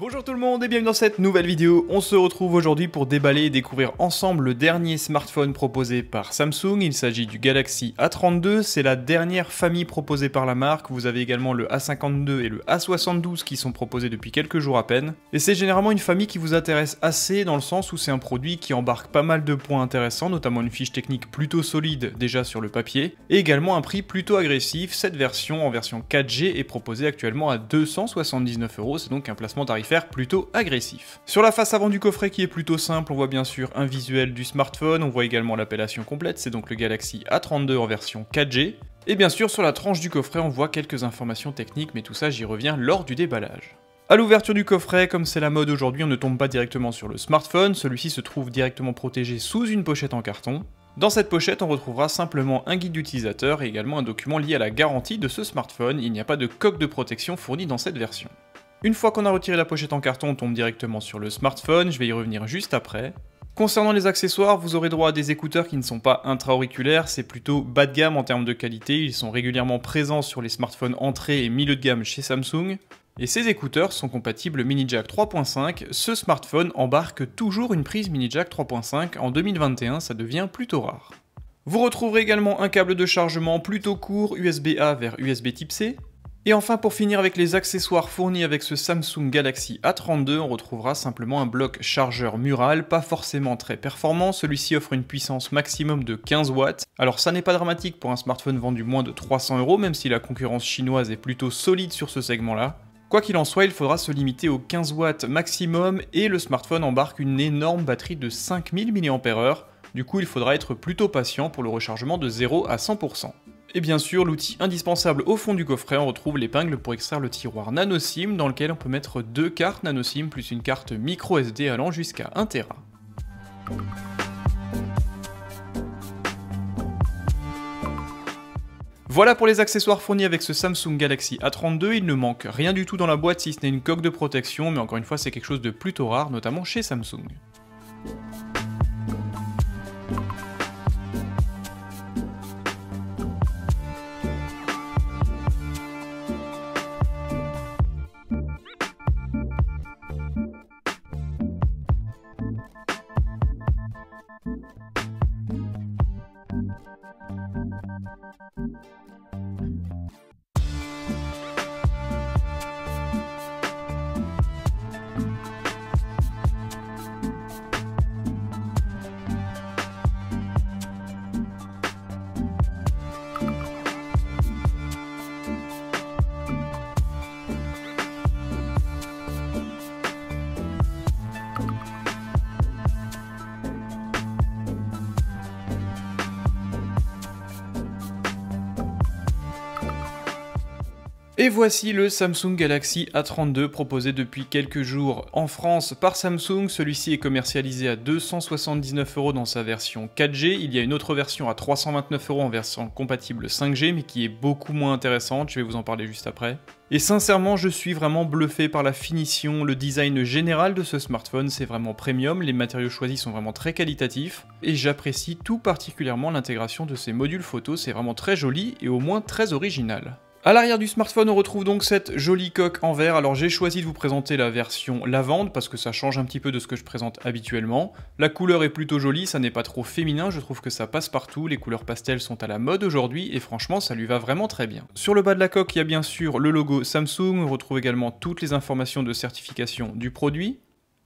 Bonjour tout le monde et bienvenue dans cette nouvelle vidéo. On se retrouve aujourd'hui pour déballer et découvrir ensemble le dernier smartphone proposé par Samsung. Il s'agit du Galaxy A32, c'est la dernière famille proposée par la marque. Vous avez également le A52 et le A72 qui sont proposés depuis quelques jours à peine. Et c'est généralement une famille qui vous intéresse assez dans le sens où c'est un produit qui embarque pas mal de points intéressants, notamment une fiche technique plutôt solide déjà sur le papier, et également un prix plutôt agressif. Cette version en version 4G est proposée actuellement à 279 €, c'est donc un placement tarifaire plutôt agressif. Sur la face avant du coffret qui est plutôt simple, on voit bien sûr un visuel du smartphone, on voit également l'appellation complète, c'est donc le Galaxy A32 en version 4G. Et bien sûr sur la tranche du coffret on voit quelques informations techniques, mais tout ça j'y reviens lors du déballage. A l'ouverture du coffret, comme c'est la mode aujourd'hui, on ne tombe pas directement sur le smartphone, celui-ci se trouve directement protégé sous une pochette en carton. Dans cette pochette, on retrouvera simplement un guide d'utilisateur et également un document lié à la garantie de ce smartphone. Il n'y a pas de coque de protection fournie dans cette version. Une fois qu'on a retiré la pochette en carton, on tombe directement sur le smartphone, je vais y revenir juste après. Concernant les accessoires, vous aurez droit à des écouteurs qui ne sont pas intra-auriculaires, c'est plutôt bas de gamme en termes de qualité, ils sont régulièrement présents sur les smartphones entrée et milieu de gamme chez Samsung. Et ces écouteurs sont compatibles mini jack 3.5, ce smartphone embarque toujours une prise mini jack 3.5, en 2021 ça devient plutôt rare. Vous retrouverez également un câble de chargement plutôt court USB-A vers USB type C. Et enfin pour finir avec les accessoires fournis avec ce Samsung Galaxy A32, on retrouvera simplement un bloc chargeur mural, pas forcément très performant, celui-ci offre une puissance maximum de 15 watts. Alors ça n'est pas dramatique pour un smartphone vendu moins de 300 €, même si la concurrence chinoise est plutôt solide sur ce segment-là. Quoi qu'il en soit, il faudra se limiter aux 15 watts maximum et le smartphone embarque une énorme batterie de 5000 mAh, du coup il faudra être plutôt patient pour le rechargement de 0 à 100%. Et bien sûr, l'outil indispensable au fond du coffret, on retrouve l'épingle pour extraire le tiroir nano SIM dans lequel on peut mettre 2 cartes nano SIM plus une carte micro SD allant jusqu'à 1 Tera. Voilà pour les accessoires fournis avec ce Samsung Galaxy A32, il ne manque rien du tout dans la boîte si ce n'est une coque de protection, mais encore une fois c'est quelque chose de plutôt rare, notamment chez Samsung. Et voici le Samsung Galaxy A32 proposé depuis quelques jours en France par Samsung. Celui-ci est commercialisé à 279 € dans sa version 4G. Il y a une autre version à 329 € en version compatible 5G, mais qui est beaucoup moins intéressante. Je vais vous en parler juste après. Et sincèrement, je suis vraiment bluffé par la finition, le design général de ce smartphone. C'est vraiment premium, les matériaux choisis sont vraiment très qualitatifs. Et j'apprécie tout particulièrement l'intégration de ces modules photos. C'est vraiment très joli et au moins très original. A l'arrière du smartphone, on retrouve donc cette jolie coque en verre. Alors j'ai choisi de vous présenter la version lavande parce que ça change un petit peu de ce que je présente habituellement. La couleur est plutôt jolie, ça n'est pas trop féminin, je trouve que ça passe partout. Les couleurs pastel sont à la mode aujourd'hui et franchement ça lui va vraiment très bien. Sur le bas de la coque, il y a bien sûr le logo Samsung, on retrouve également toutes les informations de certification du produit.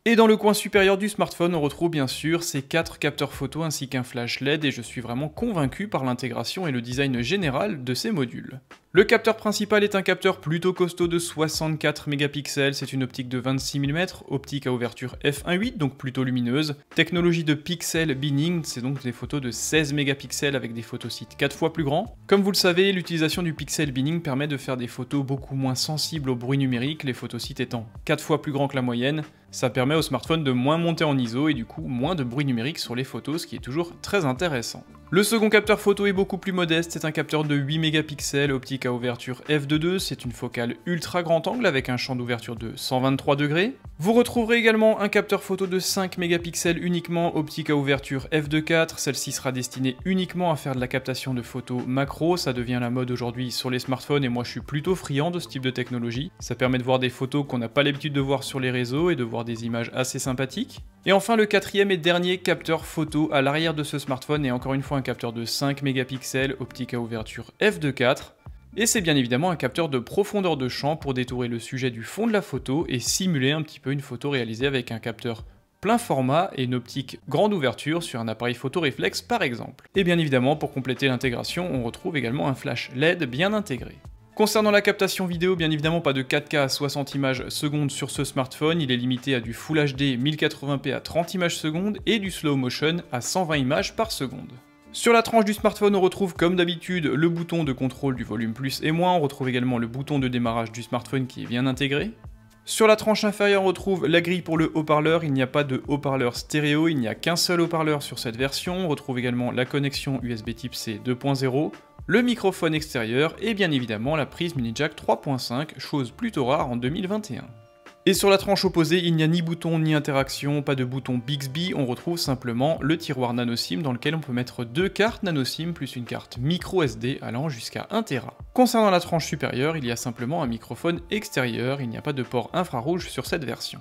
Et dans le coin supérieur du smartphone, on retrouve bien sûr ces 4 capteurs photo ainsi qu'un flash LED et je suis vraiment convaincu par l'intégration et le design général de ces modules. Le capteur principal est un capteur plutôt costaud de 64 mégapixels, c'est une optique de 26 mm, optique à ouverture f1.8 donc plutôt lumineuse. Technologie de pixel binning, c'est donc des photos de 16 mégapixels avec des photosites 4 fois plus grands. Comme vous le savez, l'utilisation du pixel binning permet de faire des photos beaucoup moins sensibles au bruit numérique, les photosites étant 4 fois plus grands que la moyenne. Ça permet au smartphone de moins monter en ISO et du coup moins de bruit numérique sur les photos, ce qui est toujours très intéressant. Le second capteur photo est beaucoup plus modeste, c'est un capteur de 8 mégapixels, optique à ouverture f2.2, c'est une focale ultra grand angle avec un champ d'ouverture de 123 degrés. Vous retrouverez également un capteur photo de 5 mégapixels uniquement, optique à ouverture f2.4, celle-ci sera destinée uniquement à faire de la captation de photos macro, ça devient la mode aujourd'hui sur les smartphones et moi je suis plutôt friand de ce type de technologie. Ça permet de voir des photos qu'on n'a pas l'habitude de voir sur les réseaux et de voir des images assez sympathiques. Et enfin le quatrième et dernier capteur photo à l'arrière de ce smartphone est encore une fois un capteur de 5 mégapixels, optique à ouverture f2.4. Et c'est bien évidemment un capteur de profondeur de champ pour détourer le sujet du fond de la photo et simuler un petit peu une photo réalisée avec un capteur plein format et une optique grande ouverture sur un appareil photo réflexe par exemple. Et bien évidemment pour compléter l'intégration on retrouve également un flash LED bien intégré. Concernant la captation vidéo, bien évidemment pas de 4K à 60 images secondes sur ce smartphone, il est limité à du Full HD 1080p à 30 images secondes et du slow motion à 120 images par seconde. Sur la tranche du smartphone, on retrouve comme d'habitude le bouton de contrôle du volume plus et moins, on retrouve également le bouton de démarrage du smartphone qui est bien intégré. Sur la tranche inférieure, on retrouve la grille pour le haut-parleur, il n'y a pas de haut-parleur stéréo, il n'y a qu'un seul haut-parleur sur cette version, on retrouve également la connexion USB Type C 2.0, le microphone extérieur et bien évidemment la prise mini jack 3.5, chose plutôt rare en 2021. Et sur la tranche opposée, il n'y a ni bouton ni interaction, pas de bouton Bixby, on retrouve simplement le tiroir nano SIM dans lequel on peut mettre 2 cartes nano SIM plus une carte micro SD allant jusqu'à 1 Tera. Concernant la tranche supérieure, il y a simplement un microphone extérieur, il n'y a pas de port infrarouge sur cette version.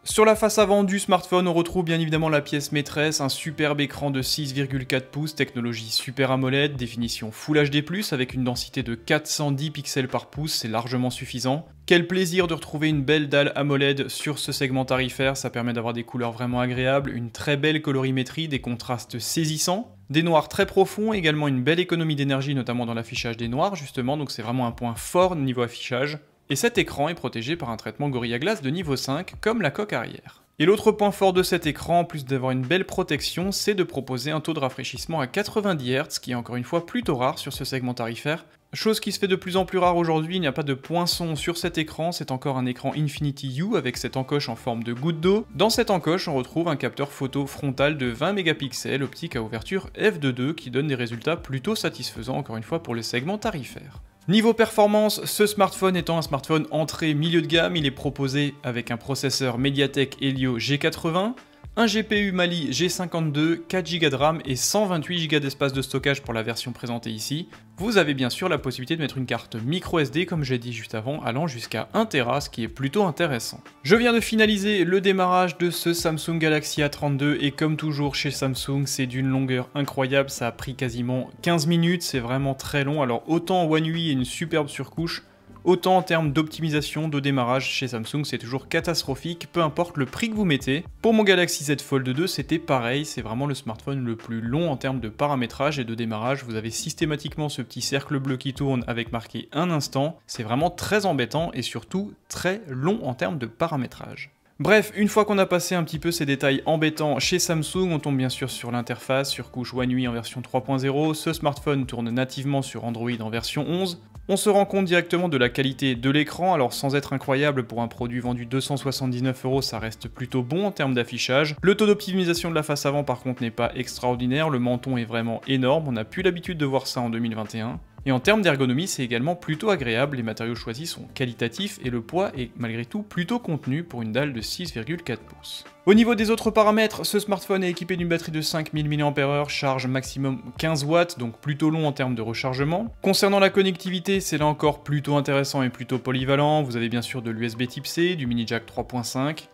Sur la face avant du smartphone, on retrouve bien évidemment la pièce maîtresse, un superbe écran de 6,4 pouces, technologie Super AMOLED, définition Full HD+, avec une densité de 410 pixels par pouce, c'est largement suffisant. Quel plaisir de retrouver une belle dalle AMOLED sur ce segment tarifaire, ça permet d'avoir des couleurs vraiment agréables, une très belle colorimétrie, des contrastes saisissants, des noirs très profonds, également une belle économie d'énergie, notamment dans l'affichage des noirs justement, donc c'est vraiment un point fort niveau affichage. Et cet écran est protégé par un traitement Gorilla Glass de niveau 5, comme la coque arrière. Et l'autre point fort de cet écran, en plus d'avoir une belle protection, c'est de proposer un taux de rafraîchissement à 90 Hz, qui est encore une fois plutôt rare sur ce segment tarifaire. Chose qui se fait de plus en plus rare aujourd'hui, il n'y a pas de poinçon sur cet écran, c'est encore un écran Infinity U avec cette encoche en forme de goutte d'eau. Dans cette encoche, on retrouve un capteur photo frontal de 20 mégapixels, optique à ouverture f2.2, qui donne des résultats plutôt satisfaisants encore une fois pour le segment tarifaire. Niveau performance, ce smartphone étant un smartphone entrée milieu de gamme, il est proposé avec un processeur Mediatek Helio G80, un GPU Mali G52, 4 Go de RAM et 128 Go d'espace de stockage pour la version présentée ici. Vous avez bien sûr la possibilité de mettre une carte micro SD comme j'ai dit juste avant, allant jusqu'à 1 Tera, ce qui est plutôt intéressant. Je viens de finaliser le démarrage de ce Samsung Galaxy A32 et comme toujours chez Samsung, c'est d'une longueur incroyable, ça a pris quasiment 15 minutes, c'est vraiment très long. Alors autant One UI est une superbe surcouche, autant en termes d'optimisation de démarrage chez Samsung, c'est toujours catastrophique, peu importe le prix que vous mettez. Pour mon Galaxy Z Fold 2, c'était pareil, c'est vraiment le smartphone le plus long en termes de paramétrage et de démarrage. Vous avez systématiquement ce petit cercle bleu qui tourne avec marqué un instant. C'est vraiment très embêtant et surtout très long en termes de paramétrage. Bref, une fois qu'on a passé un petit peu ces détails embêtants chez Samsung, on tombe bien sûr sur l'interface, sur couche One UI en version 3.0, ce smartphone tourne nativement sur Android en version 11, on se rend compte directement de la qualité de l'écran, alors sans être incroyable pour un produit vendu 279 €, ça reste plutôt bon en termes d'affichage. Le taux d'optimisation de la face avant par contre n'est pas extraordinaire, le menton est vraiment énorme, on n'a plus l'habitude de voir ça en 2021. Et en termes d'ergonomie, c'est également plutôt agréable, les matériaux choisis sont qualitatifs et le poids est malgré tout plutôt contenu pour une dalle de 6,4 pouces. Au niveau des autres paramètres, ce smartphone est équipé d'une batterie de 5000 mAh, charge maximum 15 watts, donc plutôt long en termes de rechargement. Concernant la connectivité, c'est là encore plutôt intéressant et plutôt polyvalent, vous avez bien sûr de l'USB Type C, du mini jack 3.5,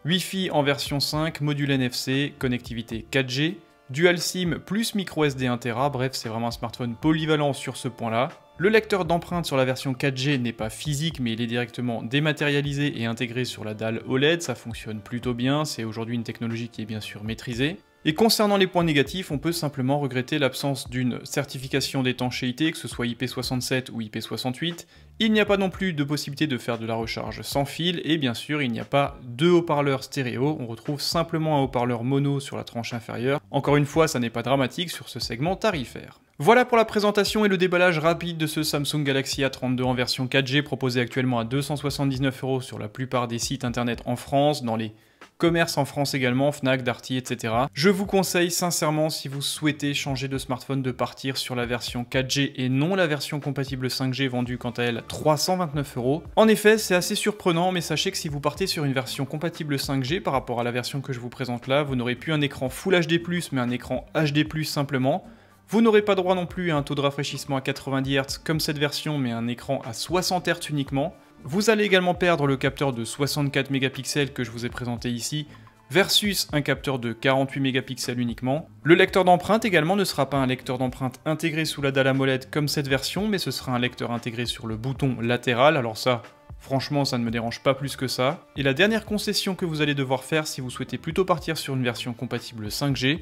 Wi-Fi en version 5, module NFC, connectivité 4G, Dual SIM plus micro SD 1 Tera, bref c'est vraiment un smartphone polyvalent sur ce point là. Le lecteur d'empreintes sur la version 4G n'est pas physique mais il est directement dématérialisé et intégré sur la dalle OLED, ça fonctionne plutôt bien, c'est aujourd'hui une technologie qui est bien sûr maîtrisée. Et concernant les points négatifs, on peut simplement regretter l'absence d'une certification d'étanchéité, que ce soit IP67 ou IP68. Il n'y a pas non plus de possibilité de faire de la recharge sans fil, et bien sûr, il n'y a pas de haut-parleur stéréo, on retrouve simplement un haut-parleur mono sur la tranche inférieure. Encore une fois, ça n'est pas dramatique sur ce segment tarifaire. Voilà pour la présentation et le déballage rapide de ce Samsung Galaxy A32 en version 4G proposé actuellement à 279 € sur la plupart des sites internet en France, dans les commerces en France également, Fnac, Darty, etc. Je vous conseille sincèrement, si vous souhaitez changer de smartphone, de partir sur la version 4G et non la version compatible 5G vendue quant à elle 329 €. En effet, c'est assez surprenant, mais sachez que si vous partez sur une version compatible 5G par rapport à la version que je vous présente là, vous n'aurez plus un écran Full HD+, mais un écran HD+, simplement. Vous n'aurez pas droit non plus à un taux de rafraîchissement à 90 Hz comme cette version, mais un écran à 60 Hz uniquement. Vous allez également perdre le capteur de 64 mégapixels que je vous ai présenté ici, versus un capteur de 48 mégapixels uniquement. Le lecteur d'empreinte également ne sera pas un lecteur d'empreinte intégré sous la dalle AMOLED comme cette version, mais ce sera un lecteur intégré sur le bouton latéral, alors ça, franchement, ça ne me dérange pas plus que ça. Et la dernière concession que vous allez devoir faire si vous souhaitez plutôt partir sur une version compatible 5G,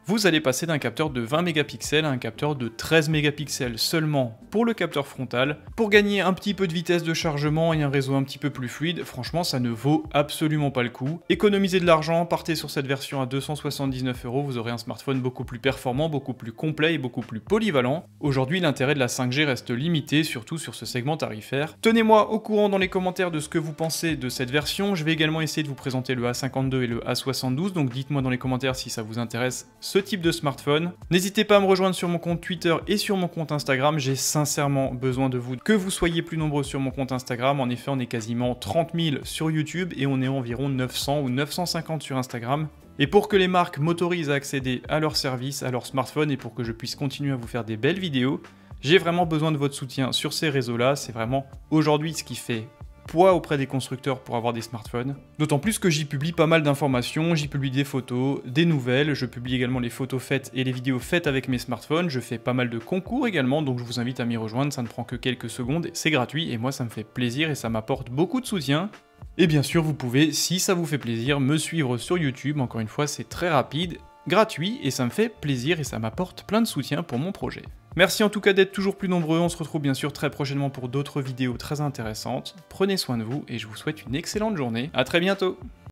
vous allez passer d'un capteur de 20 mégapixels à un capteur de 13 mégapixels seulement pour le capteur frontal. Pour gagner un petit peu de vitesse de chargement et un réseau un petit peu plus fluide, franchement ça ne vaut absolument pas le coup. Économisez de l'argent, partez sur cette version à 279 €, vous aurez un smartphone beaucoup plus performant, beaucoup plus complet et beaucoup plus polyvalent. Aujourd'hui, l'intérêt de la 5G reste limité, surtout sur ce segment tarifaire. Tenez-moi au courant dans les commentaires de ce que vous pensez de cette version. Je vais également essayer de vous présenter le A52 et le A72, donc dites-moi dans les commentaires si ça vous intéresse ce type de smartphone. N'hésitez pas à me rejoindre sur mon compte Twitter et sur mon compte Instagram, j'ai sincèrement besoin de vous, que vous soyez plus nombreux sur mon compte Instagram. En effet, on est quasiment 30 000 sur YouTube et on est environ 900 ou 950 sur Instagram. Et pour que les marques m'autorisent à accéder à leurs services, à leurs smartphones et pour que je puisse continuer à vous faire des belles vidéos, j'ai vraiment besoin de votre soutien sur ces réseaux-là. C'est vraiment aujourd'hui ce qui fait poids auprès des constructeurs pour avoir des smartphones. D'autant plus que j'y publie pas mal d'informations, j'y publie des photos, des nouvelles, je publie également les photos faites et les vidéos faites avec mes smartphones, je fais pas mal de concours également, donc je vous invite à m'y rejoindre, ça ne prend que quelques secondes, c'est gratuit et moi ça me fait plaisir et ça m'apporte beaucoup de soutien. Et bien sûr, vous pouvez, si ça vous fait plaisir, me suivre sur YouTube, encore une fois c'est très rapide, gratuit et ça me fait plaisir et ça m'apporte plein de soutien pour mon projet. Merci en tout cas d'être toujours plus nombreux, on se retrouve bien sûr très prochainement pour d'autres vidéos très intéressantes. Prenez soin de vous et je vous souhaite une excellente journée, à très bientôt.